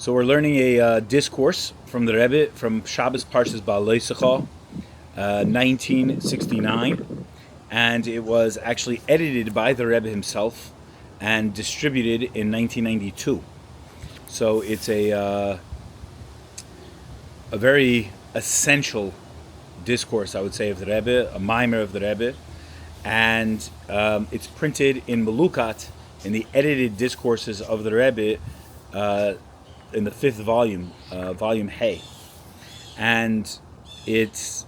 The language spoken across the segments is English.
So we're learning a discourse from the Rebbe from Shabbos Parshas Beha'aloscha, 1969, and it was actually edited by the Rebbe himself and distributed in 1992. So it's a very essential discourse, I would say, of the Rebbe, a Maamar of the Rebbe, and it's printed in Melukat, in the edited discourses of the Rebbe, in the 5th volume, volume Hei, and it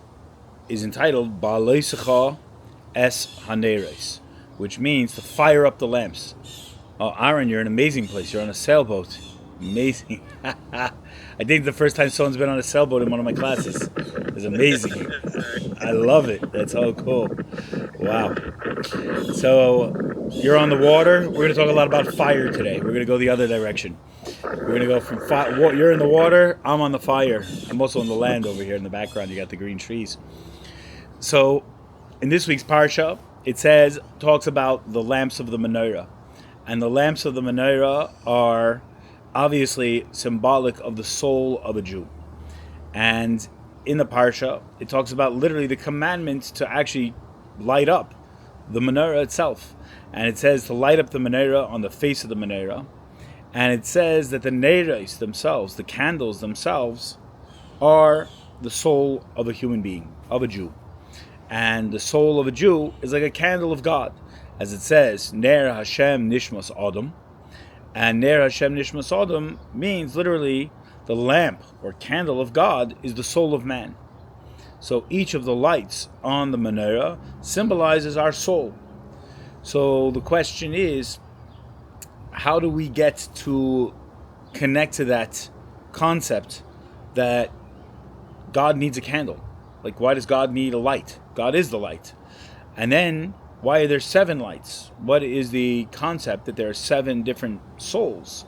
is entitled Beha'aloscha es haneros, which means to fire up the lamps. Oh, Aaron, you're in an amazing place. You're on a sailboat. Amazing. I think the first time someone's been on a sailboat in one of my classes. It's amazing. I love it. That's so cool. Wow. So you're on the water. We're going to talk a lot about fire today. We're going to go the other direction. We're going to go from you're in the water, I'm on the fire. I'm also on the land over here in the background. You got the green trees. So in this week's parsha, it talks about the lamps of the Menorah. And the lamps of the Menorah are obviously symbolic of the soul of a Jew. And in the parsha, it talks about literally the commandment to actually light up the Menorah itself. And it says to light up the Menorah on the face of the Menorah. And it says that the neiros themselves, the candles themselves, are the soul of a human being, of a Jew. And the soul of a Jew is like a candle of God. As it says, Ner Hashem Nishmas Adam. And Ner Hashem Nishmas Adam means literally the lamp or candle of God is the soul of man. So each of the lights on the Menorah symbolizes our soul. So the question is, how do we get to connect to that concept that God needs a candle? Like, why does God need a light? God is the light. And then, why are there 7 lights? What is the concept that there are 7 different souls?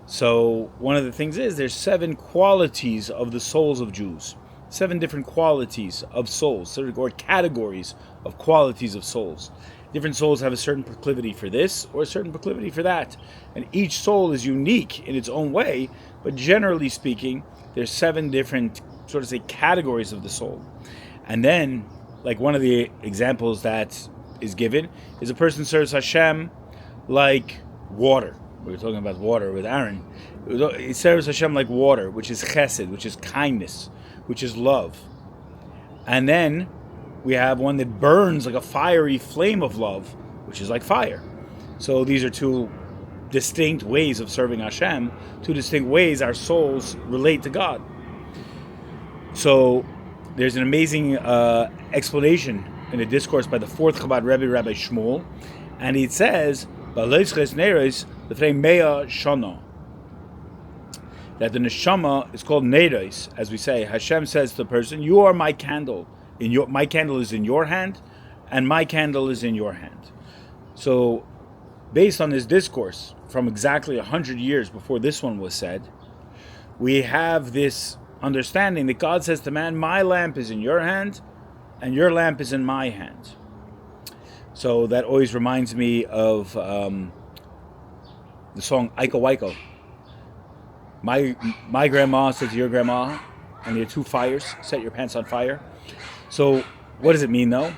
So, one of the things is, there's 7 qualities of the souls of Jews. 7 different qualities of souls, or categories of qualities of souls. Different souls have a certain proclivity for this or a certain proclivity for that. And each soul is unique in its own way, but generally speaking, there's 7 different, sort of say, categories of the soul. And then, like one of the examples that is given, is a person serves Hashem like water. We were talking about water with Aaron. He serves Hashem like water, which is chesed, which is kindness, which is love. And then we have one that burns like a fiery flame of love, which is like fire. So these are 2 distinct ways of serving Hashem, 2 distinct ways our souls relate to God. So there's an amazing explanation in a discourse by the 4th Chabad Rebbe, Rabbi Shmuel, and it says, Beha'aloscha neros l'fnei mea shana, that the neshama is called neros, as we say. Hashem says to the person, you are my candle. My candle is in your hand, and my candle is in your hand. So, based on this discourse, from exactly 100 years before this one was said, we have this understanding that God says to man, my lamp is in your hand, and your lamp is in my hand. So that always reminds me of the song Aiko Waiko. My grandma said to your grandma, and your 2 fires, set your pants on fire. So, what does it mean, though?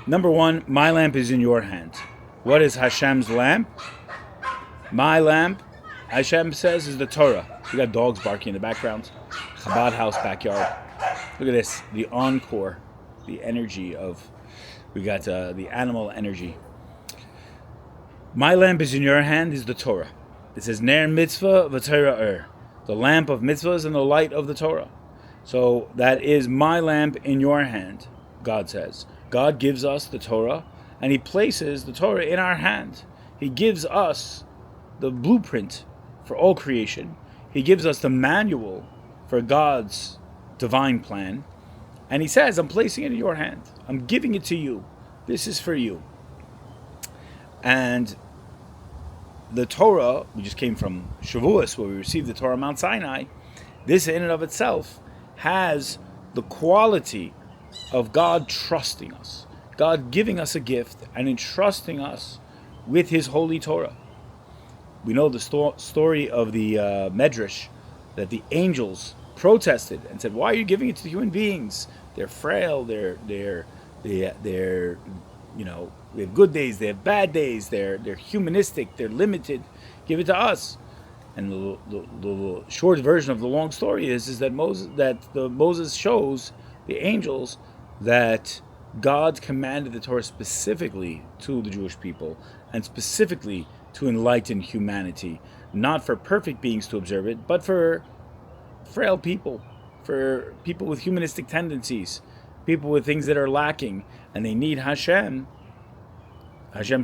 Number 1, my lamp is in your hand. What is Hashem's lamp? My lamp, Hashem says, is the Torah. We got dogs barking in the background. Chabad house backyard. Look at this, the encore, the energy of, we got the animal energy. My lamp is in your hand is the Torah. It says, Ner mitzvah v'Torah the lamp of mitzvahs and the light of the Torah. So that is my lamp in your hand, God says. God gives us the Torah, and He places the Torah in our hand. He gives us the blueprint for all creation. He gives us the manual for God's divine plan. And He says, I'm placing it in your hand. I'm giving it to you. This is for you. And the Torah, we just came from Shavuos, where we received the Torah on Mount Sinai. This in and of itself has the quality of God trusting us, God giving us a gift and entrusting us with His holy Torah. We know the story of the Medrash that the angels protested and said, "Why are you giving it to the human beings? They're frail. They're they have good days. They have bad days. They're humanistic. They're limited. Give it to us." And the short version of the long story is that Moses shows the angels that God commanded the Torah specifically to the Jewish people and specifically to enlighten humanity, not for perfect beings to observe it, but for frail people, for people with humanistic tendencies, people with things that are lacking, and they need Hashem's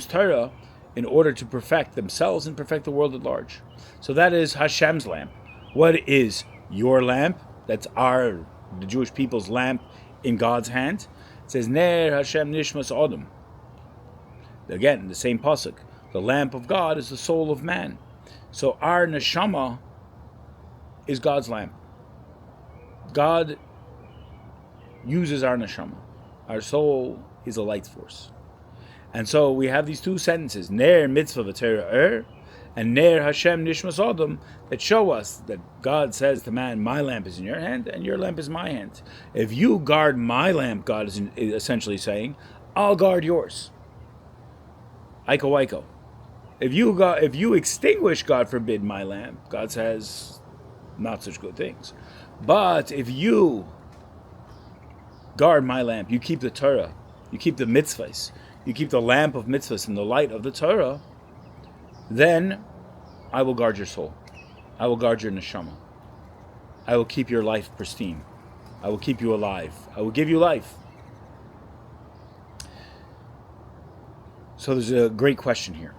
Torah in order to perfect themselves and perfect the world at large. So that is Hashem's lamp. What is your lamp? That's the Jewish people's lamp in God's hand. It says, Ner Hashem Nishmas Odom. Again, the same pasuk. The lamp of God is the soul of man. So our neshama is God's lamp. God uses our neshama. Our soul is a light force. And so we have these two sentences, Ner mitzvah v'Torah and Ner Hashem nishmas Odom, that show us that God says to man, my lamp is in your hand and your lamp is my hand. If you guard my lamp, God is essentially saying, I'll guard yours. Iko. If you extinguish, God forbid, my lamp, God says not such good things. But if you guard my lamp, you keep the Torah, you keep the mitzvahs, you keep the lamp of mitzvahs in the light of the Torah, then I will guard your soul. I will guard your neshama. I will keep your life pristine. I will keep you alive. I will give you life. So there's a great question here.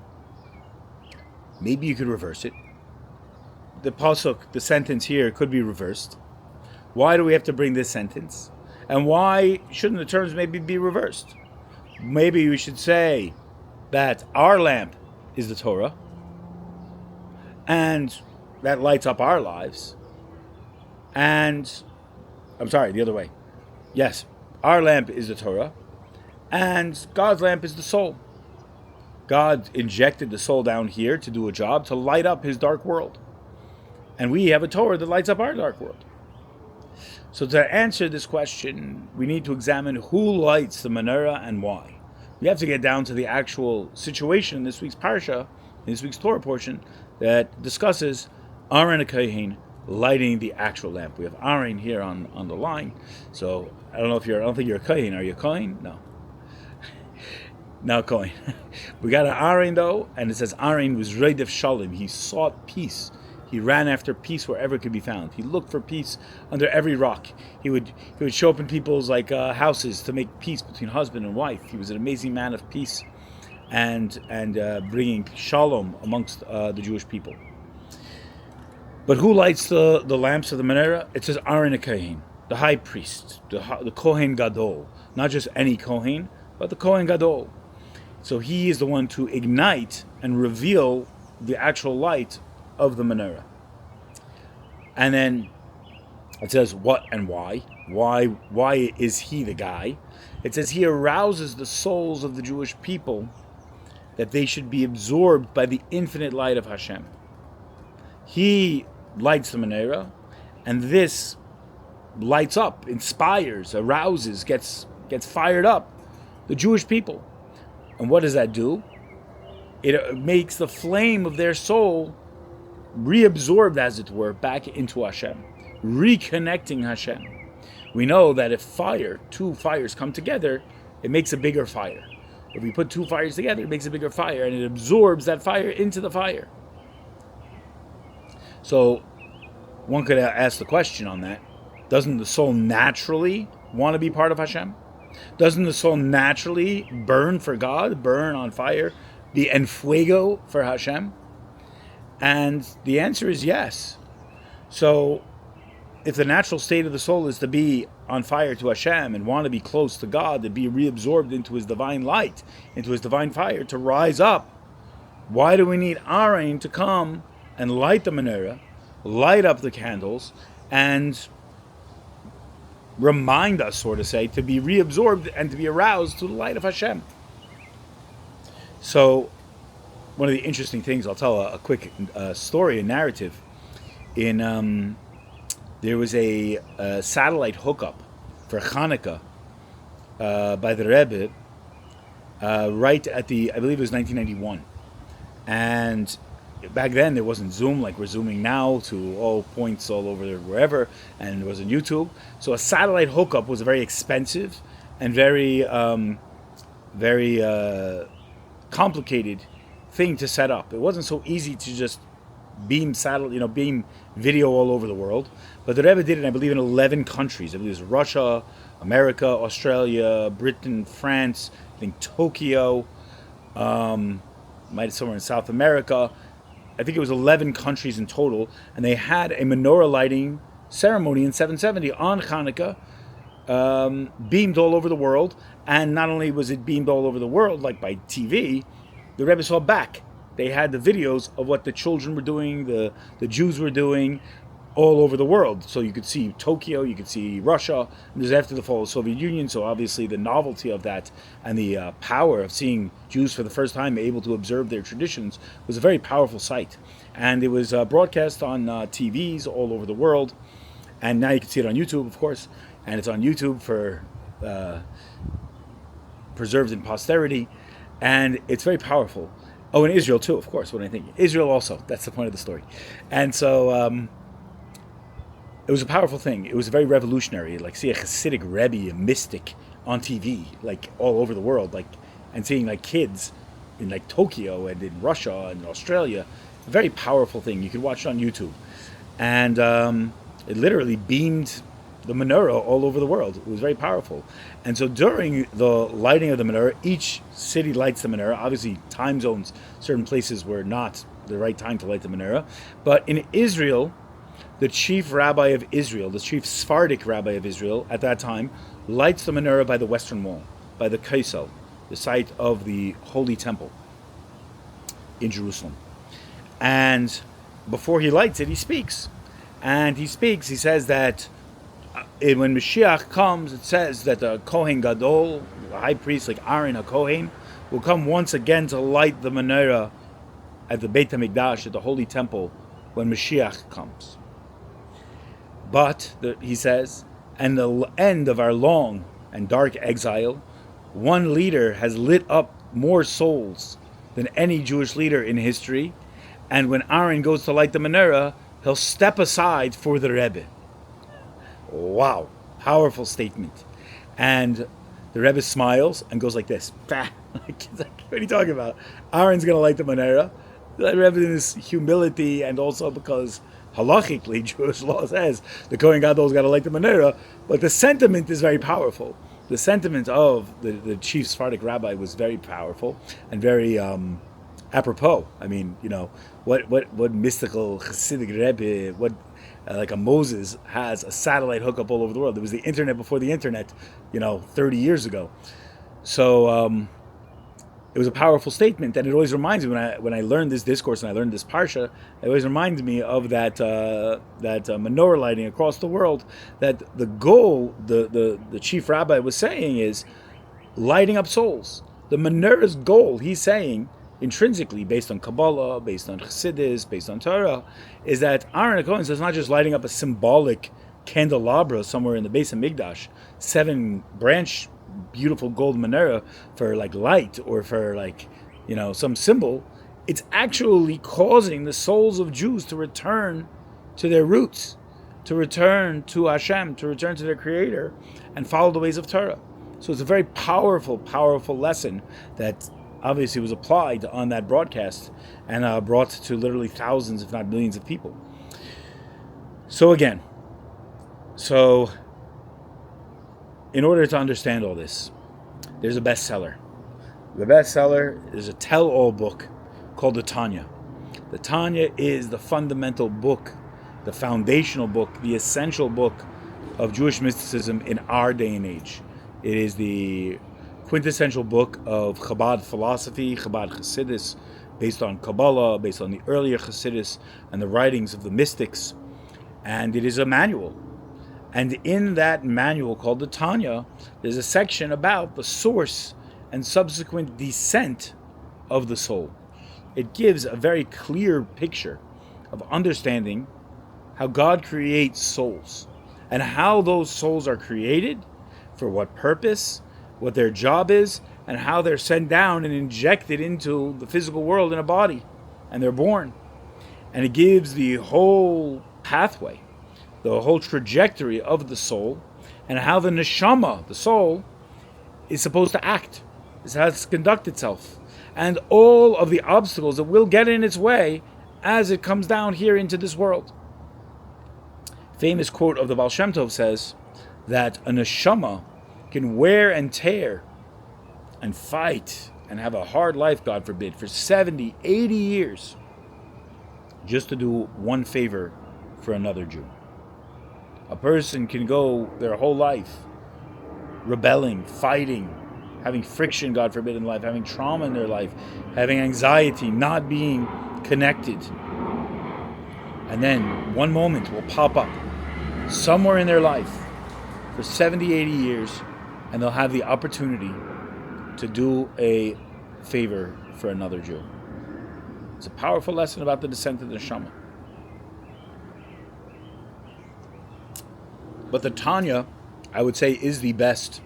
Maybe you could reverse it. The pasuk, the sentence here could be reversed. Why do we have to bring this sentence? And why shouldn't the terms maybe be reversed? Maybe we should say that our lamp is the Torah, and that lights up our lives. And, I'm sorry, the other way. Yes, our lamp is the Torah, and God's lamp is the soul. God injected the soul down here to do a job, to light up his dark world. And we have a Torah that lights up our dark world. So to answer this question, we need to examine who lights the menorah and why. We have to get down to the actual situation in this week's parsha, in this week's Torah portion, that discusses Aharon HaKohen lighting the actual lamp. We have Aaron here on the line. So I don't think you're a Kohen. Are you a Kohen? No. No Kohen. We got an Aaron though, and it says Aaron was Reidef Shalom. He sought peace. He ran after peace wherever it could be found. He looked for peace under every rock. He would show up in people's houses to make peace between husband and wife. He was an amazing man of peace, and bringing shalom amongst the Jewish people. But who lights the lamps of the menorah? It says Aharon HaKohen, the high priest, the Kohen Gadol, not just any Kohen, but the Kohen Gadol. So he is the one to ignite and reveal the actual light of the menorah. And then it says what and why. Why is he the guy? It says he arouses the souls of the Jewish people that they should be absorbed by the infinite light of Hashem. He lights the menorah, and this lights up, inspires, arouses, gets fired up the Jewish people. And what does that do? It makes the flame of their soul reabsorbed, as it were, back into Hashem, reconnecting Hashem. We know that if two fires come together, it makes a bigger fire. If we put two fires together, it makes a bigger fire, and it absorbs that fire into the fire. So one could ask the question on that: doesn't the soul naturally want to be part of Hashem? Doesn't the soul naturally burn for God, burn on fire, be en fuego for Hashem? And the answer is yes. So if the natural state of the soul is to be on fire to Hashem and want to be close to God, to be reabsorbed into his divine light, into his divine fire, to rise up, why do we need Aaron to come and light the menorah, light up the candles, and remind us, so to say, to be reabsorbed and to be aroused to the light of Hashem? So one of the interesting things, I'll tell a quick story, a narrative, there was a satellite hookup for Hanukkah by the Rebbe right at I believe it was 1991. And back then there wasn't Zoom like we're Zooming now to all points all over wherever, and it wasn't YouTube. So a satellite hookup was very expensive and very complicated thing to set up. It wasn't so easy to just beam video all over the world. But the Rebbe did it, I believe, in 11 countries. I believe it was Russia, America, Australia, Britain, France, I think Tokyo, might have somewhere in South America. I think it was 11 countries in total, and they had a menorah lighting ceremony in 770 on Hanukkah, beamed all over the world. And not only was it beamed all over the world, like by TV, the Rebbe saw back. They had the videos of what the children were doing, the Jews were doing, all over the world. So you could see Tokyo, you could see Russia. And this is after the fall of the Soviet Union, so obviously the novelty of that and the power of seeing Jews for the first time able to observe their traditions was a very powerful sight. And it was broadcast on TVs all over the world. And now you can see it on YouTube, of course. And it's on YouTube for preserved in posterity. And it's very powerful. Oh, in Israel too, of course, what I think. Israel also, that's the point of the story. And so it was a powerful thing. It was very revolutionary. Like, see a Chassidic Rebbe, a mystic, on TV, like all over the world, like, and seeing like kids in like Tokyo and in Russia and Australia. A very powerful thing. You could watch it on YouTube. And it literally beamed the menorah all over the world. It was very powerful. And so during the lighting of the menorah, each city lights the menorah. Obviously, time zones, certain places were not the right time to light the menorah. But in Israel, the chief rabbi of Israel, the chief Sephardic rabbi of Israel at that time, lights the menorah by the Western Wall, by the Kaisel, the site of the Holy Temple in Jerusalem. And before he lights it, he speaks. And he says that when Mashiach comes, it says that the Kohen Gadol, the high priest like Aharon HaKohen, will come once again to light the menorah at the Beit HaMikdash, at the Holy Temple, when Mashiach comes. But, he says, and the end of our long and dark exile, one leader has lit up more souls than any Jewish leader in history, and when Aaron goes to light the menorah, he'll step aside for the Rebbe. Wow, powerful statement. And the Rebbe smiles and goes like this. What are you talking about? Aaron's going to light the menorah. The Rebbe in his humility, and also because halachically Jewish law says the Kohen Gadol's got to light the menorah, but the sentiment is very powerful. The sentiment of the chief Sephardic rabbi was very powerful and very apropos. I mean, what mystical Chassidic Rebbe, like a Moses has a satellite hookup all over the world. There was the internet before the internet, 30 years ago. So it was a powerful statement, and it always reminds me when I learned this discourse and I learned this parsha, it always reminds me of that menorah lighting across the world. That the goal, the chief rabbi was saying, is lighting up souls. The menorah's goal, he's saying, intrinsically, based on Kabbalah, based on Chassidus, based on Torah, is that Aharon HaKohen says not just lighting up a symbolic candelabra somewhere in the base of Mikdash, 7-branch, beautiful gold menorah for like light or for like, some symbol. It's actually causing the souls of Jews to return to their roots, to return to Hashem, to return to their Creator, and follow the ways of Torah. So it's a very powerful, powerful lesson that obviously was applied on that broadcast and brought to literally thousands, if not millions of people. So in order to understand all this, there's a bestseller. The bestseller is a tell-all book called the Tanya. The Tanya is the fundamental book, the foundational book, the essential book of Jewish mysticism in our day and age. It is the quintessential book of Chabad philosophy, Chabad Chassidus, based on Kabbalah, based on the earlier Chassidus and the writings of the mystics. And it is a manual. And in that manual called the Tanya, there's a section about the source and subsequent descent of the soul. It gives a very clear picture of understanding how God creates souls and how those souls are created, for what purpose, what their job is, and how they're sent down and injected into the physical world in a body, and they're born. And it gives the whole pathway, the whole trajectory of the soul, and how the neshama, the soul, is supposed to act, is how it's conduct itself, and all of the obstacles that will get in its way as it comes down here into this world. Famous quote of the Baal Shem Tov says that a neshama can wear and tear and fight and have a hard life, God forbid, for 70, 80 years just to do one favor for another Jew. A person can go their whole life rebelling, fighting, having friction, God forbid, in life, having trauma in their life, having anxiety, not being connected. And then one moment will pop up somewhere in their life for 70, 80 years, and they'll have the opportunity to do a favor for another Jew. It's a powerful lesson about the descent of the neshama. But the Tanya, I would say, is the best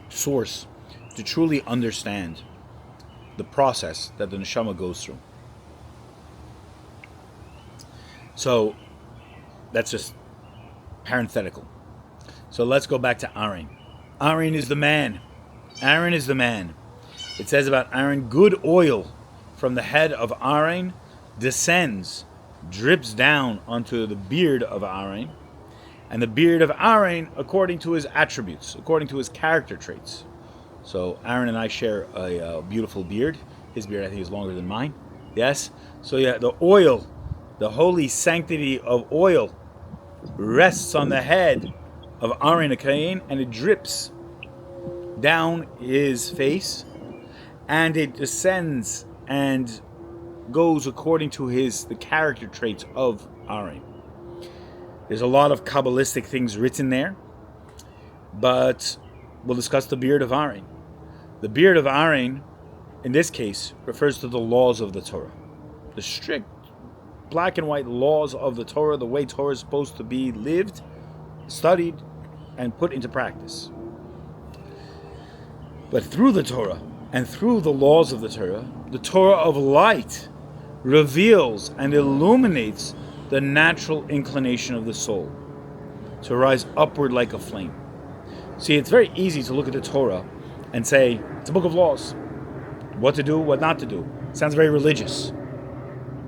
source to truly understand the process that the neshama goes through. So that's just parenthetical. So let's go back to Aharon. Aharon is the man. Aharon is the man. It says about Aharon, good oil from the head of Aharon descends, drips down onto the beard of Aharon, and the beard of Aharon according to his attributes, according to his character traits. So Aharon and I share a beautiful beard. His beard, I think, is longer than mine. Yes? So yeah, the oil, the holy sanctity of oil rests on the head of Aharon HaKohen, and it drips down his face, and it descends and goes according to the character traits of Aharon. There's a lot of Kabbalistic things written there, but we'll discuss the beard of Aharon. The beard of Aharon, in this case, refers to the laws of the Torah. The strict black and white laws of the Torah, the way Torah is supposed to be lived, studied, and put into practice. But through the Torah and through the laws of the Torah of light reveals and illuminates the natural inclination of the soul to rise upward like a flame. See, it's very easy to look at the Torah and say, it's a book of laws. What to do, what not to do. It sounds very religious.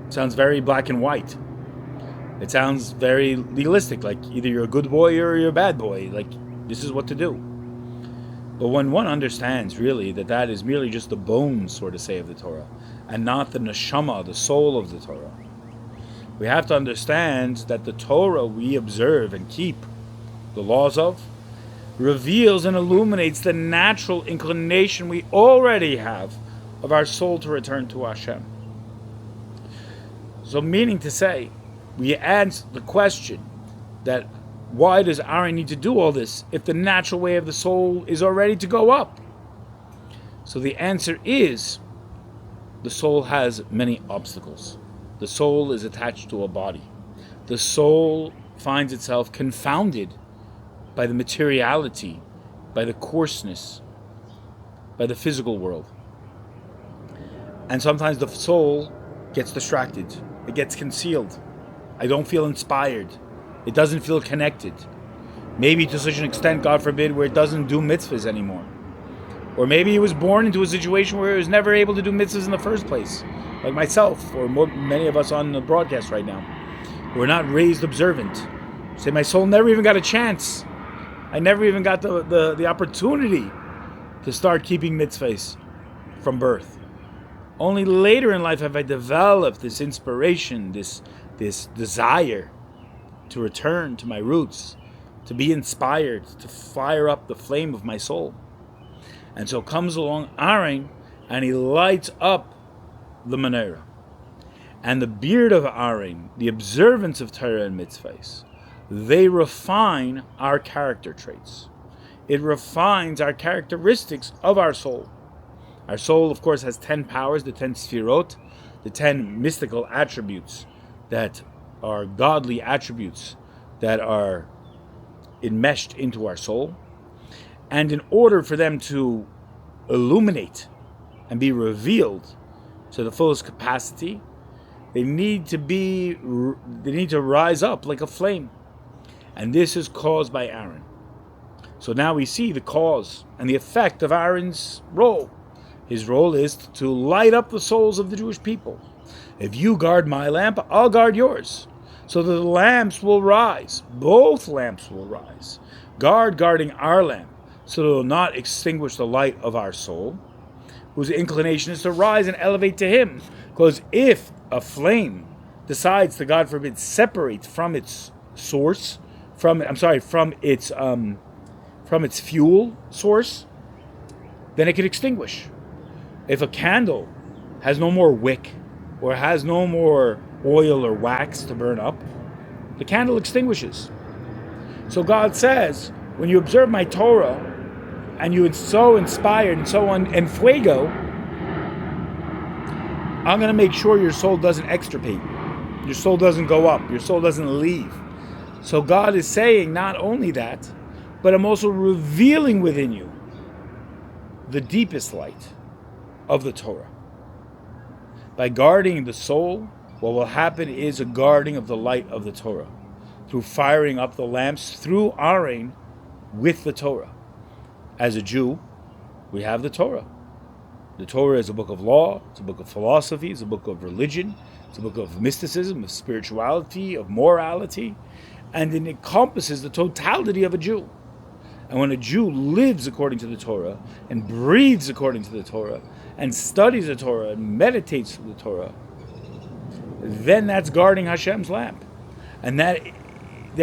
It sounds very black and white. It sounds very legalistic, like either you're a good boy or you're a bad boy. Like, this is what to do. But when one understands, really, that is merely just the bones, so to say, of the Torah, and not the neshama, the soul of the Torah, we have to understand that the Torah we observe and keep the laws of reveals and illuminates the natural inclination we already have of our soul to return to Hashem. So meaning to say, we answer the question that why does Aharon need to do all this if the natural way of the soul is already to go up? So the answer is, the soul has many obstacles. The soul is attached to a body. The soul finds itself confounded by the materiality, by the coarseness, by the physical world. And sometimes the soul gets distracted. It gets concealed. I don't feel inspired. It doesn't feel connected. Maybe to such an extent, God forbid, where it doesn't do mitzvahs anymore. Or maybe it was born into a situation where it was never able to do mitzvahs in the first place. Like myself, or many of us on the broadcast right now. We're not raised observant. Say, my soul never even got a chance. I never even got the opportunity to start keeping mitzvahs from birth. Only later in life have I developed this inspiration, this desire to return to my roots, to be inspired, to fire up the flame of my soul. And so comes along Aharon, and he lights up the Menorah. And the beard of Aharon, the observance of Torah and mitzvahs, they refine our character traits. It refines our characteristics of our soul. Our soul, of course, has 10 powers, the 10 sfirot, the 10 mystical attributes that are godly attributes that are enmeshed into our soul. And in order for them to illuminate and be revealed to the fullest capacity, they need to rise up like a flame. And this is caused by Aaron. So now we see the cause and the effect of Aaron's role. His role is to light up the souls of the Jewish people. If you guard my lamp, I'll guard yours. So that the lamps will rise. Both lamps will rise. Guarding our lamp, so that it will not extinguish the light of our soul, whose inclination is to rise and elevate to him. Because if a flame decides to, God forbid, separate from its source, from its fuel source, then it can extinguish. If a candle has no more wick, or has no more oil or wax to burn up, the candle extinguishes. So God says, when you observe my Torah, and you are so inspired and so en fuego, I'm going to make sure your soul doesn't extirpate. Your soul doesn't go up. Your soul doesn't leave. So God is saying not only that, but I'm also revealing within you the deepest light of the Torah. By guarding the soul, what will happen is a guarding of the light of the Torah, through firing up the lamps through Aaron with the Torah. As a Jew, we have the Torah. The Torah is a book of law, it's a book of philosophy, it's a book of religion, it's a book of mysticism, of spirituality, of morality, and it encompasses the totality of a Jew. And when a Jew lives according to the Torah, and breathes according to the Torah, and studies the Torah, and meditates the Torah, then that's guarding Hashem's lamp. And that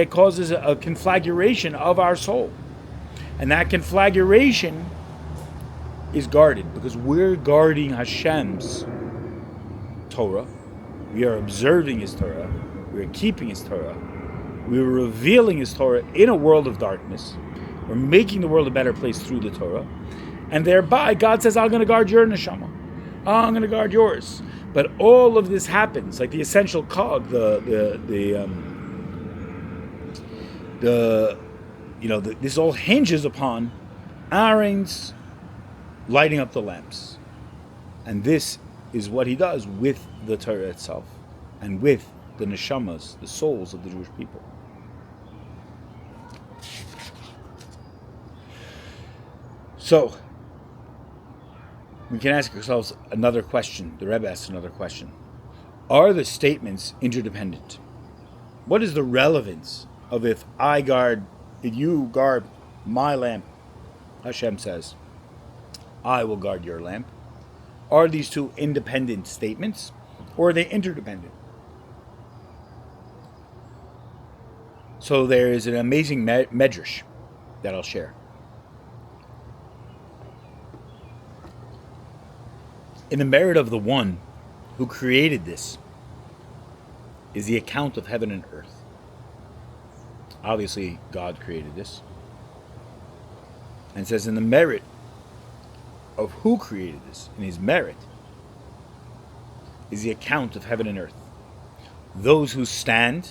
causes a conflagration of our soul. And that conflagration is guarded because we're guarding Hashem's Torah. We are observing his Torah. We are keeping his Torah. We are revealing his Torah in a world of darkness. We're making the world a better place through the Torah. And thereby, God says, I'm going to guard your neshama. I'm going to guard yours. But all of this happens, like the essential cog, this all hinges upon Aaron's lighting up the lamps. And this is what he does with the Torah itself and with the neshamas, the souls of the Jewish people. So, we can ask ourselves another question. The Rebbe asks another question. Are the statements interdependent? What is the relevance of if you guard my lamp, Hashem says, I will guard your lamp? Are these two independent statements, or are they interdependent? So there is an amazing medrash that I'll share. In the merit of the one who created this is the account of heaven and earth. Obviously, God created this. And it says in the merit of who created this, in his merit, is the account of heaven and earth. Those who stand.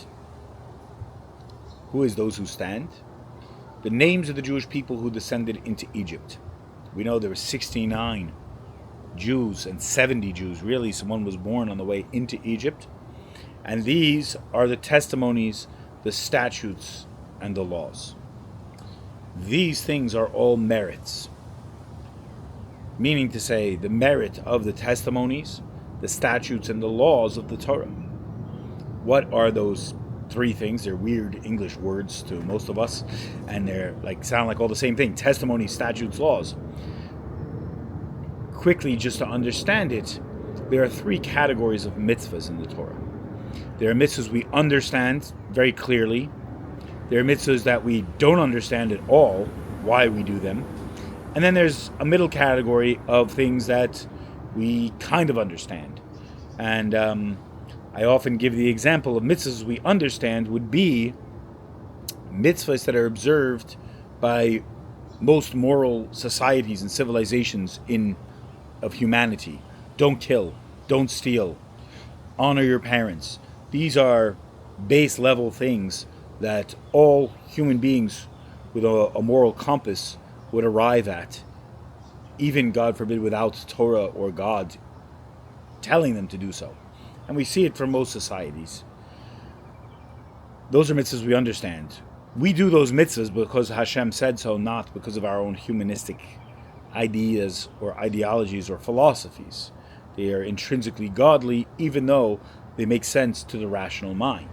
Who is those who stand? The names of the Jewish people who descended into Egypt. We know there were 69 Jews and 70 Jews. Really, someone was born on the way into Egypt. And these are the testimonies, the statutes, and the laws. These things are all merits. Meaning to say, the merit of the testimonies, the statutes, and the laws of the Torah. What are those three things? They're weird English words to most of us, and they're sound like all the same thing. Testimonies, statutes, laws. Quickly, just to understand it, there are three categories of mitzvahs in the Torah. There are mitzvahs we understand very clearly. There are mitzvahs that we don't understand at all, why we do them. And then there's a middle category of things that we kind of understand. And I often give the example of mitzvahs we understand would be mitzvahs that are observed by most moral societies and civilizations of humanity. Don't kill, don't steal, honor your parents. These are base level things that all human beings with a moral compass would arrive at, even, God forbid, without Torah or God telling them to do so. And we see it from most societies. Those are mitzvahs we understand. We do those mitzvahs because Hashem said so, not because of our own humanistic ideas or ideologies or philosophies. They are intrinsically godly, even though they make sense to the rational mind.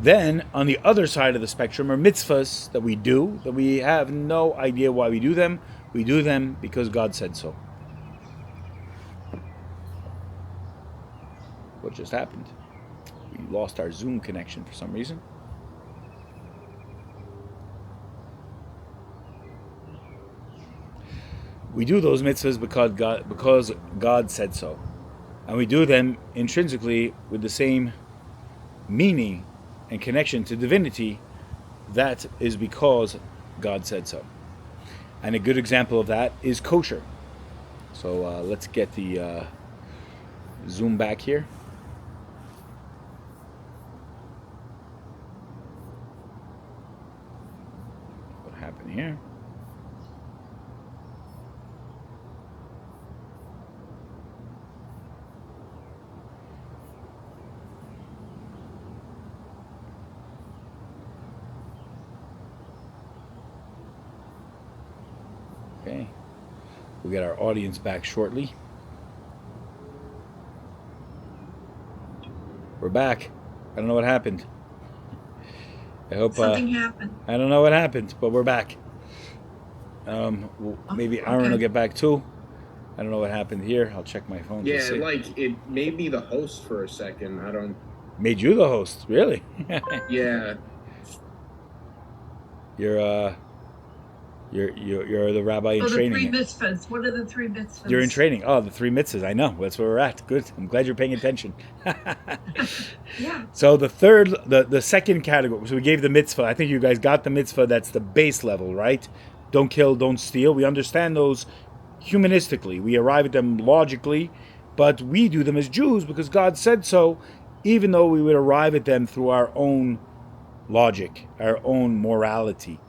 Then, on the other side of the spectrum are mitzvahs that we do, that we have no idea why we do them. We do them because God said so. What just happened? We lost our Zoom connection for some reason. We do those mitzvahs because God said so. And we do them intrinsically with the same meaning and connection to divinity. That is because God said so. And a good example of that is kosher. So let's get the Zoom back here. What happened here? Okay, we'll get our audience back shortly. We're back. I don't know what happened. I hope something happened. I don't know what happened, but we're back. Maybe Aaron will get back too. I don't know what happened here. I'll check my phone. Yeah, like it made me the host for a second. I don't. Made you the host, really? Yeah. You're the rabbi in training. The 3 mitzvahs. What are the 3 mitzvahs? You're in training. Oh, the 3 mitzvahs. I know. That's where we're at. Good. I'm glad you're paying attention. Yeah. So the second category. So we gave the mitzvah. I think you guys got the mitzvah. That's the base level, right? Don't kill, don't steal. We understand those humanistically. We arrive at them logically, but we do them as Jews because God said so, even though we would arrive at them through our own logic, our own morality.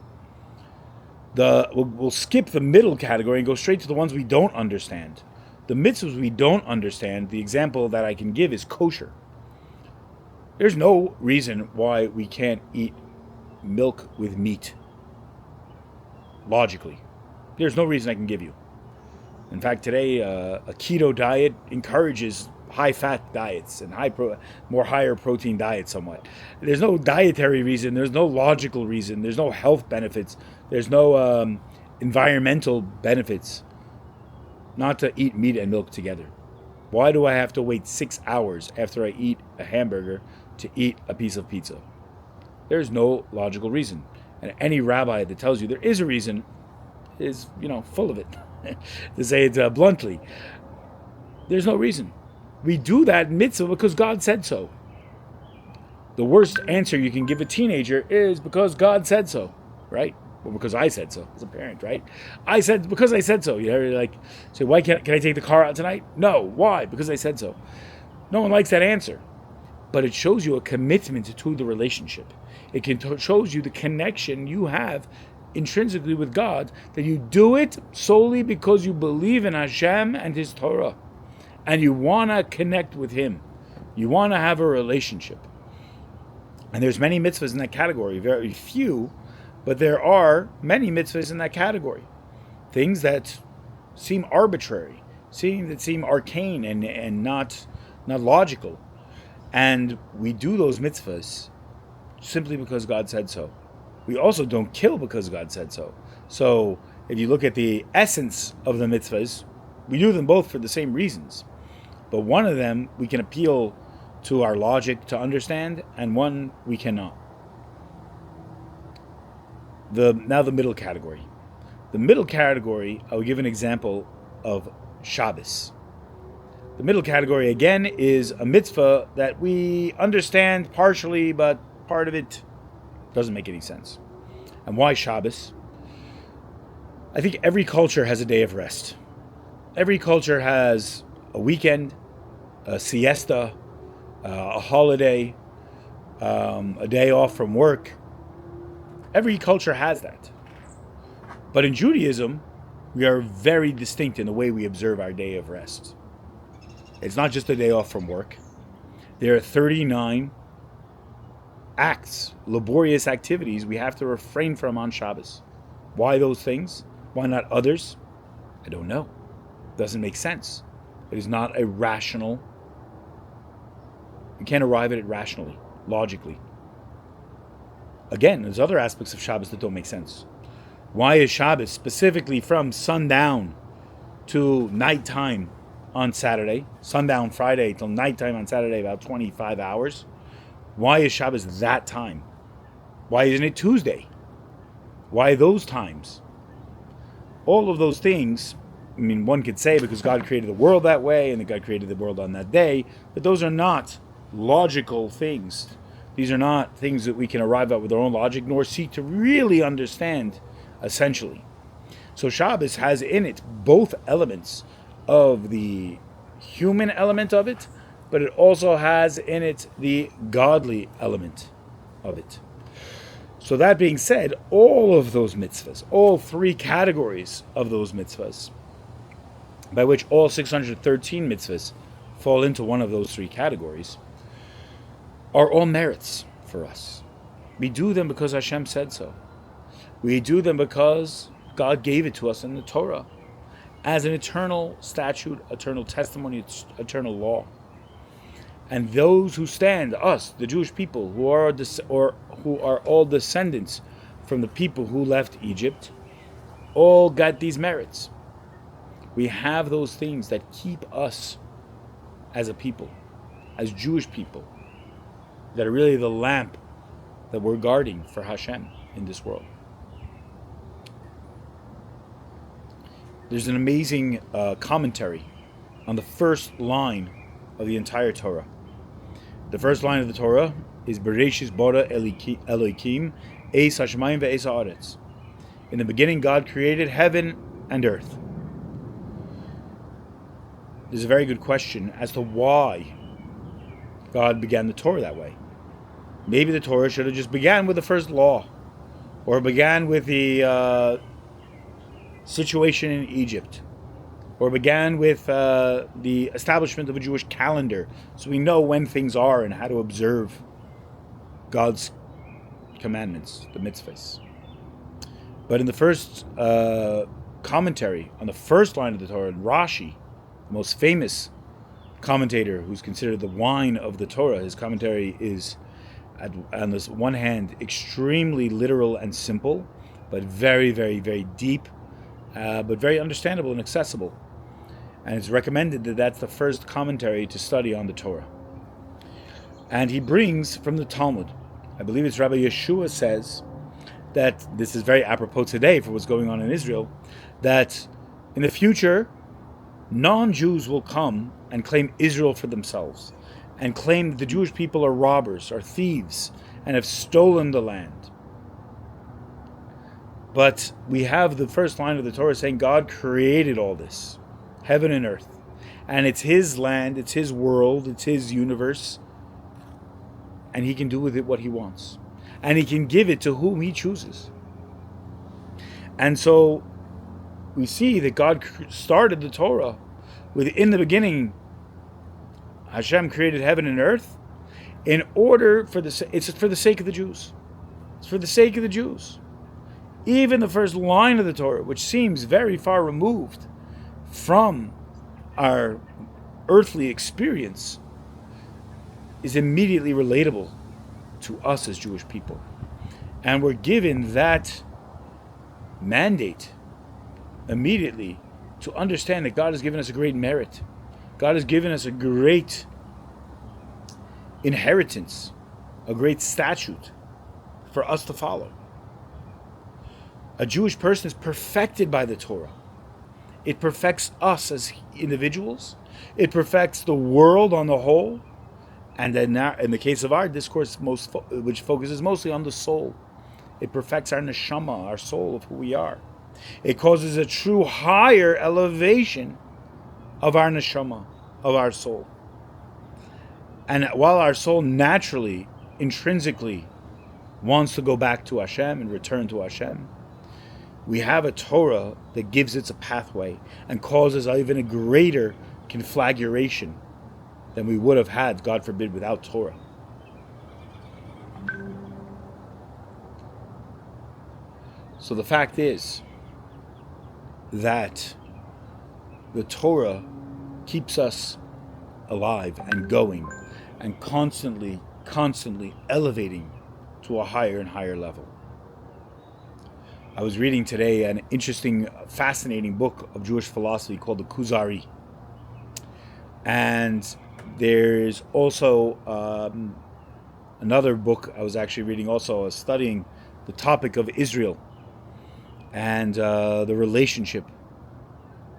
We'll skip the middle category and go straight to the ones we don't understand. The mitzvahs we don't understand, the example that I can give is kosher. There's no reason why we can't eat milk with meat. Logically. There's no reason I can give you. In fact, today, a keto diet encourages high-fat diets and higher protein diets somewhat. There's no dietary reason. There's no logical reason. There's no health benefits. There's no environmental benefits not to eat meat and milk together. Why do I have to wait 6 hours after I eat a hamburger to eat a piece of pizza? There's no logical reason. And any rabbi that tells you there is a reason is, full of it. To say it bluntly. There's no reason. We do that mitzvah because God said so. The worst answer you can give a teenager is because God said so, right? Well, because I said so as a parent, right? Because I said so. You're like, say, why can I take the car out tonight? No. Why? Because I said so. No one likes that answer. But it shows you a commitment to the relationship. It shows you the connection you have intrinsically with God, that you do it solely because you believe in Hashem and His Torah. And you want to connect with Him. You want to have a relationship. And there's many mitzvahs in that category. Very few, but there are many mitzvahs in that category. Things that seem arbitrary, that seem arcane and not logical. And we do those mitzvahs simply because God said so. We also don't kill because God said so. So if you look at the essence of the mitzvahs, we do them both for the same reasons. But one of them we can appeal to our logic to understand, and one we cannot. Now the middle category. The middle category, I will give an example of Shabbos. The middle category, again, is a mitzvah that we understand partially, but part of it doesn't make any sense. And why Shabbos? I think every culture has a day of rest. Every culture has a weekend, a siesta, a holiday, a day off from work. Every culture has that. But in Judaism, we are very distinct in the way we observe our day of rest. It's not just a day off from work. There are 39 acts, laborious activities we have to refrain from on Shabbos. Why those things? Why not others? I don't know. Doesn't make sense. It is not a rational. You can't arrive at it rationally, logically. Again, there's other aspects of Shabbos that don't make sense. Why is Shabbos specifically from sundown to nighttime on Saturday, sundown Friday till nighttime on Saturday, about 25 hours? Why is Shabbos that time? Why isn't it Tuesday? Why those times? All of those things, I mean, one could say because God created the world that way and that God created the world on that day, but those are not logical things. These are not things that we can arrive at with our own logic, nor seek to really understand essentially. So Shabbos has in it both elements of the human element of it, but it also has in it the godly element of it. So that being said, all of those mitzvahs, all three categories of those mitzvahs, by which all 613 mitzvahs fall into one of those three categories, are all merits for us. We do them because Hashem said so. We do them because God gave it to us in the Torah as an eternal statute, eternal testimony, eternal law. And those who stand, us, the Jewish people, who are all descendants from the people who left Egypt, all got these merits. We have those things that keep us as a people, as Jewish people, that are really the lamp that we're guarding for Hashem in this world. There's an amazing commentary on the first line of the entire Torah. The first line of the Torah is Bereshis bara Elokim eis hashamayim ve'eis haaretz. In the beginning, God created heaven and earth. There's a very good question as to why God began the Torah that way. Maybe the Torah should have just began with the first law, or began with the situation in Egypt, or began with the establishment of a Jewish calendar, so we know when things are and how to observe God's commandments, the mitzvahs. But in the first commentary on the first line of the Torah, Rashi, the most famous commentator who's considered the wine of the Torah, his commentary is, on this one hand, extremely literal and simple, but very, very, very deep, but very understandable and accessible. And it's recommended that that's the first commentary to study on the Torah. And he brings from the Talmud, I believe it's Rabbi Yeshua says, that this is very apropos today for what's going on in Israel, that in the future, non-Jews will come and claim Israel for themselves, and claim that the Jewish people are robbers, are thieves, and have stolen the land. But we have the first line of the Torah saying God created all this, heaven and earth. And it's His land, it's His world, it's His universe. And He can do with it what He wants. And He can give it to whom He chooses. And so we see that God started the Torah with, in the beginning, Hashem created heaven and earth in order it's for the sake of the Jews. It's for the sake of the Jews. Even the first line of the Torah, which seems very far removed from our earthly experience, is immediately relatable to us as Jewish people. And we're given that mandate immediately to understand that God has given us a great merit. God has given us a great inheritance, a great statute for us to follow. A Jewish person is perfected by the Torah. It perfects us as individuals. It perfects the world on the whole. And then in the case of our discourse, which focuses mostly on the soul, it perfects our neshama, our soul of who we are. It causes a true higher elevation of our neshama, of our soul. And while our soul naturally, intrinsically wants to go back to Hashem and return to Hashem, we have a Torah that gives it a pathway and causes even a greater conflagration than we would have had, God forbid, without Torah. So the fact is that the Torah keeps us alive and going and constantly elevating to a higher and higher level. I was reading today an interesting, fascinating book of Jewish philosophy called the Kuzari. And there's also another book I was actually reading also, studying the topic of Israel and the relationship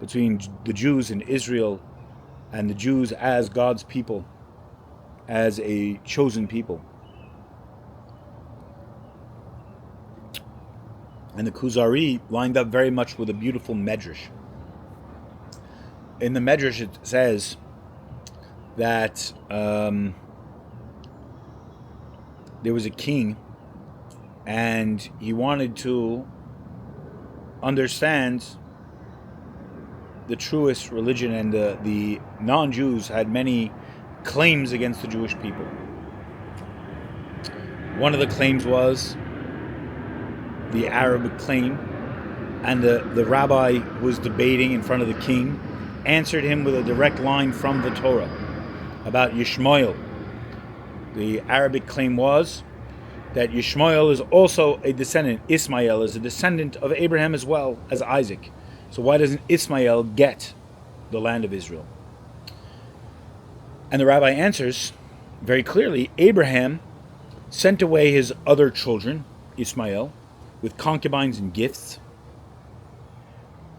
between the Jews in Israel and the Jews as God's people, as a chosen people. And the Kuzari lined up very much with a beautiful medrash. In the medrash it says that there was a king and he wanted to understand the truest religion, and the non-Jews had many claims against the Jewish people. One of the claims was the Arabic claim, and the rabbi who was debating in front of the king answered him with a direct line from the Torah about Yishmael. The Arabic claim was that Yishmael is also a descendant, Ismael is a descendant of Abraham as well as Isaac. So why doesn't Ismael get the land of Israel? And the rabbi answers very clearly, Abraham sent away his other children, Ismael, with concubines and gifts,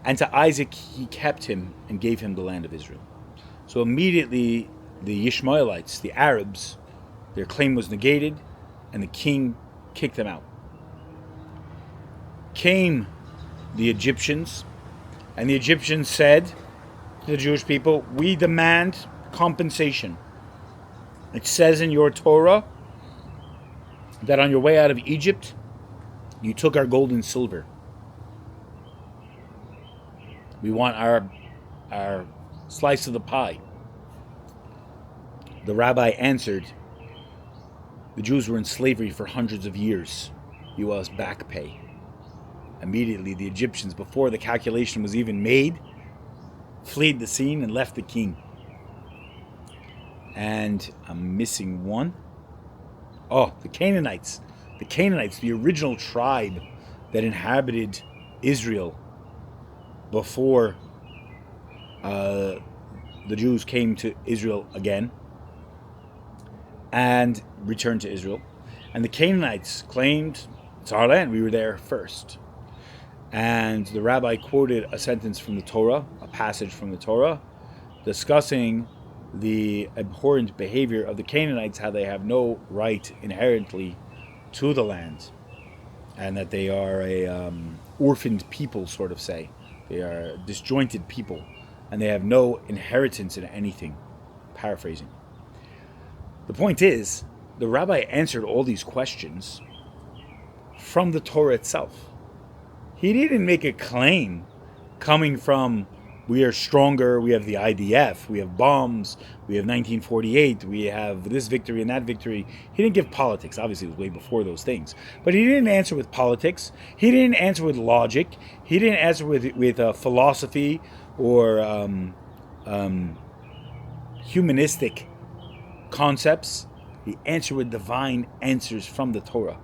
and to Isaac he kept him and gave him the land of Israel. So immediately the Ishmaelites, the Arabs, their claim was negated, and the king kicked them out. Came the Egyptians, and the Egyptians said to the Jewish people, we demand compensation. It says in your Torah that on your way out of Egypt, you took our gold and silver. We want our slice of the pie. The rabbi answered, the Jews were in slavery for hundreds of years. You owe us back pay. Immediately the Egyptians, before the calculation was even made, fled the scene and left the king. And I'm missing one. Oh, the Canaanites. The Canaanites, the original tribe that inhabited Israel before the Jews came to Israel again and returned to Israel. And the Canaanites claimed, it's our land, we were there first. And the rabbi quoted a sentence from the Torah, a passage from the Torah, discussing the abhorrent behavior of the Canaanites, how they have no right inherently to the land, and that they are a orphaned people, sort of say. They are disjointed people, and they have no inheritance in anything. Paraphrasing. The point is, the rabbi answered all these questions from the Torah itself. He didn't make a claim coming from, we are stronger, we have the IDF, we have bombs, we have 1948, we have this victory and that victory. He didn't give politics. Obviously, it was way before those things. But he didn't answer with politics. He didn't answer with logic. He didn't answer with philosophy or humanistic concepts. He answered with divine answers from the Torah.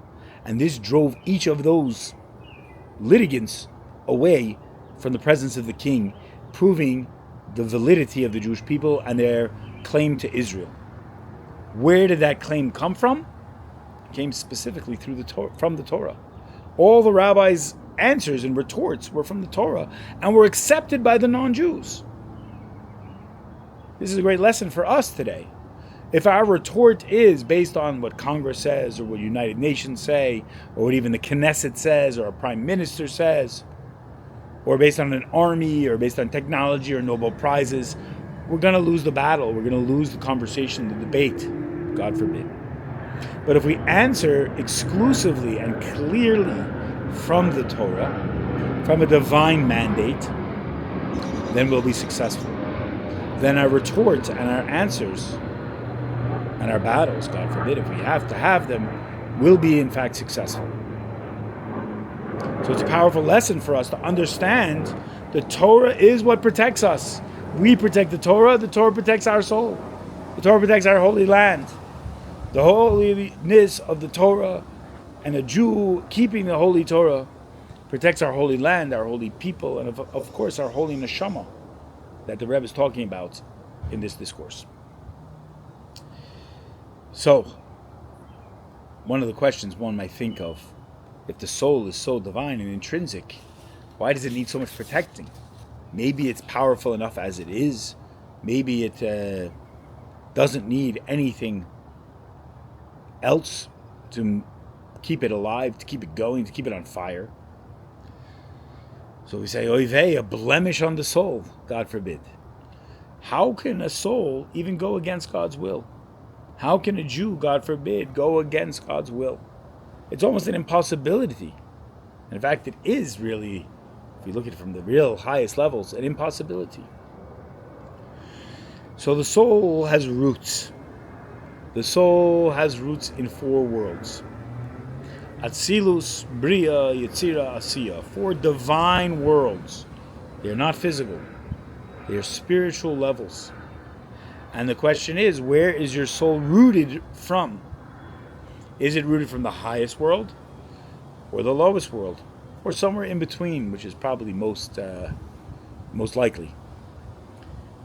And this drove each of those litigants away from the presence of the king, proving the validity of the Jewish people and their claim to Israel. Where did that claim come from? It came specifically through the Torah, from the Torah. All the rabbis' answers and retorts were from the Torah and were accepted by the non-Jews. This is a great lesson for us today. If our retort is based on what Congress says, or what United Nations say, or what even the Knesset says, or a prime minister says, or based on an army, or based on technology or Nobel Prizes, we're going to lose the battle. We're going to lose the conversation, the debate. God forbid. But if we answer exclusively and clearly from the Torah, from a divine mandate, then we'll be successful. Then our retort and our answers and our battles, God forbid, if we have to have them, will be in fact successful. So it's a powerful lesson for us to understand the Torah is what protects us. We protect the Torah protects our soul. The Torah protects our holy land. The holiness of the Torah and a Jew keeping the holy Torah protects our holy land, our holy people, and of course our holy neshama that the Rebbe is talking about in this discourse. So, one of the questions one might think of, if the soul is so divine and intrinsic, why does it need so much protecting? Maybe it's powerful enough as it is. Maybe it doesn't need anything else to keep it alive, to keep it going, to keep it on fire. So we say, oy vey, a blemish on the soul, God forbid. How can a soul even go against God's will? How can a Jew, God forbid, go against God's will? It's almost an impossibility. And in fact, it is really, if you look at it from the real highest levels, an impossibility. So the soul has roots. The soul has roots in 4 worlds. Atzilus, Bria, Yetzira, Asiya. 4 divine worlds. They are not physical. They are spiritual levels. And the question is, where is your soul rooted from? Is it rooted from the highest world or the lowest world? Or somewhere in between, which is probably most likely.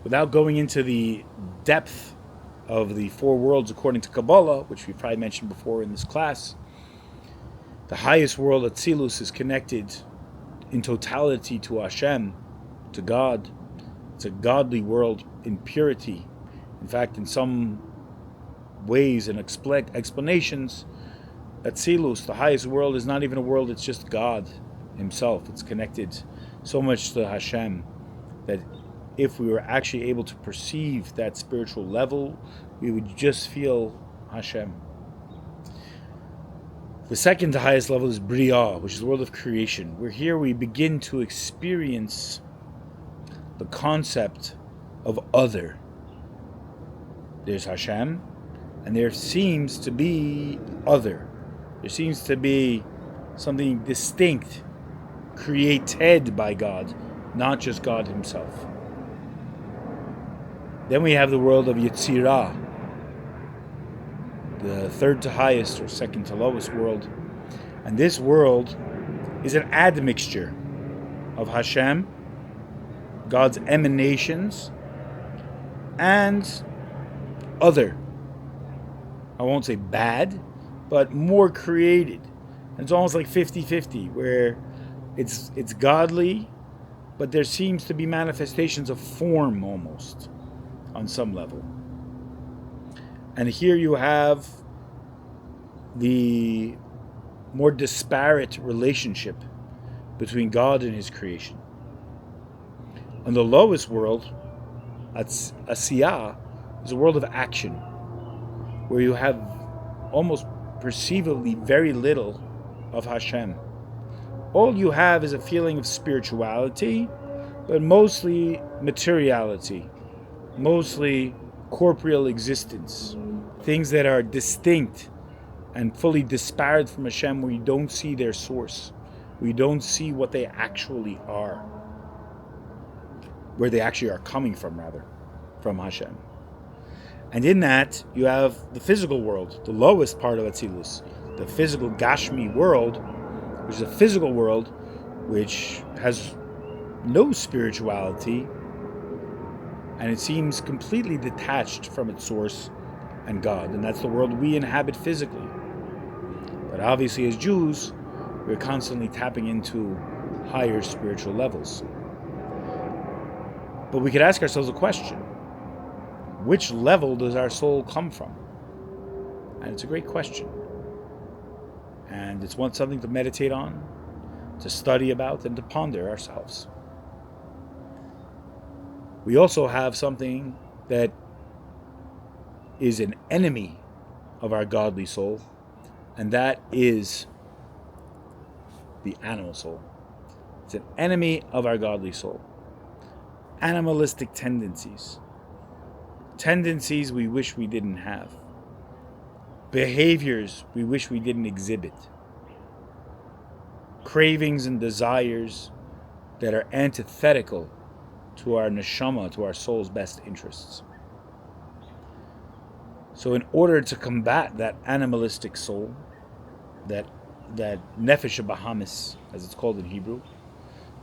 Without going into the depth of the 4 worlds according to Kabbalah, which we've probably mentioned before in this class, the highest world, Atzilus, is connected in totality to Hashem, to God. It's a godly world in purity. In fact, in some ways and explanations, Atzilus, the highest world, is not even a world, it's just God himself. It's connected so much to Hashem that if we were actually able to perceive that spiritual level, we would just feel Hashem. The second to highest level is Bria, which is the world of creation, where here we begin to experience the concept of other. There's Hashem, and there seems to be other. There seems to be something distinct, created by God, not just God himself. Then we have the world of Yetzirah, the third to highest or second to lowest world. And this world is an admixture of Hashem, God's emanations, and other. I won't say bad, but more created. And it's almost like 50-50, where it's godly, but there seems to be manifestations of form almost on some level. And here you have the more disparate relationship between God and his creation. On the lowest world, Asiya, is a world of action, where you have almost perceivably very little of Hashem. All you have is a feeling of spirituality, but mostly materiality, mostly corporeal existence, things that are distinct and fully disparate from Hashem, where you don't see their source, where you don't see what they actually are, where they actually are coming from, rather, from Hashem. And in that, you have the physical world, the lowest part of Atzilus, the physical Gashmi world, which is a physical world which has no spirituality, and it seems completely detached from its source and God. And that's the world we inhabit physically. But obviously as Jews, we're constantly tapping into higher spiritual levels. But we could ask ourselves a question. Which level does our soul come from? And it's a great question. And it's something to meditate on, to study about, and to ponder ourselves. We also have something that is an enemy of our godly soul, and that is the animal soul. It's an enemy of our godly soul. Animalistic tendencies. Tendencies we wish we didn't have. Behaviors we wish we didn't exhibit. Cravings and desires that are antithetical to our neshama, to our soul's best interests. So in order to combat that animalistic soul, that nefesh bahamis, as it's called in Hebrew,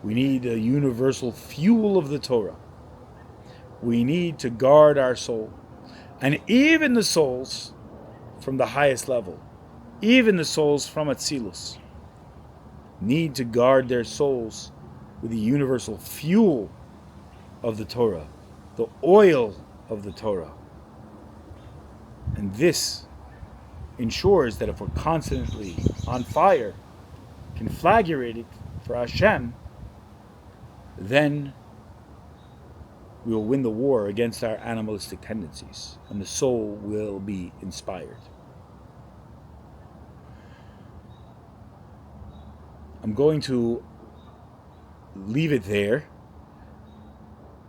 we need a universal fuel of the Torah. We need to guard our soul. And even the souls from the highest level, even the souls from Atzilus, need to guard their souls with the universal fuel of the Torah, the oil of the Torah. And this ensures that if we're constantly on fire, conflagrated for Hashem, then we will win the war against our animalistic tendencies, and the soul will be inspired. I'm going to leave it there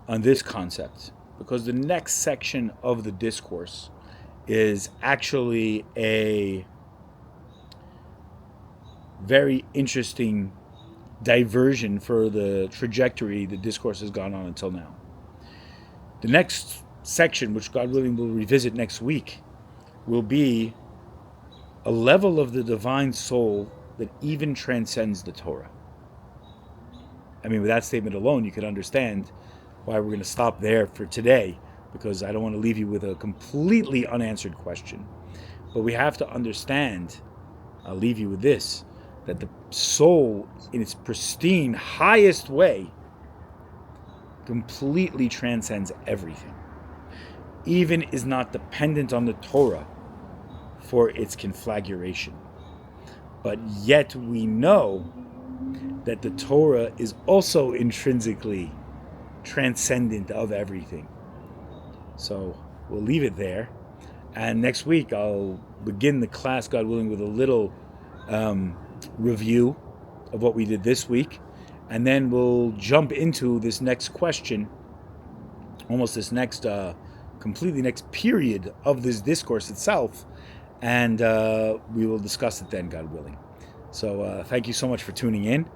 on this concept, because the next section of the discourse is actually a very interesting diversion for the trajectory the discourse has gone on until now. The next section, which God willing we'll revisit next week, will be a level of the divine soul that even transcends the Torah. I mean, with that statement alone, you can understand why we're going to stop there for today, because I don't want to leave you with a completely unanswered question. But we have to understand, I'll leave you with this, that the soul in its pristine, highest way completely transcends everything. Even is not dependent on the Torah for its conflagration. But yet we know that the Torah is also intrinsically transcendent of everything. So we'll leave it there. And next week I'll begin the class, God willing, with a little review of what we did this week. And then we'll jump into this next question, almost this next, completely next period of this discourse itself. And we will discuss it then, God willing. So thank you so much for tuning in.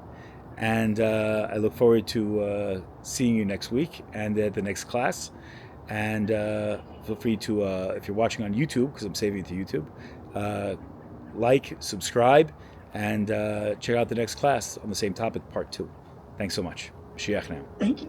And I look forward to seeing you next week and at the next class. And feel free to, if you're watching on YouTube, because I'm saving it to YouTube, like, subscribe, and check out the next class on the same topic, part 2. Thanks so much. Moshiach now. Thank you.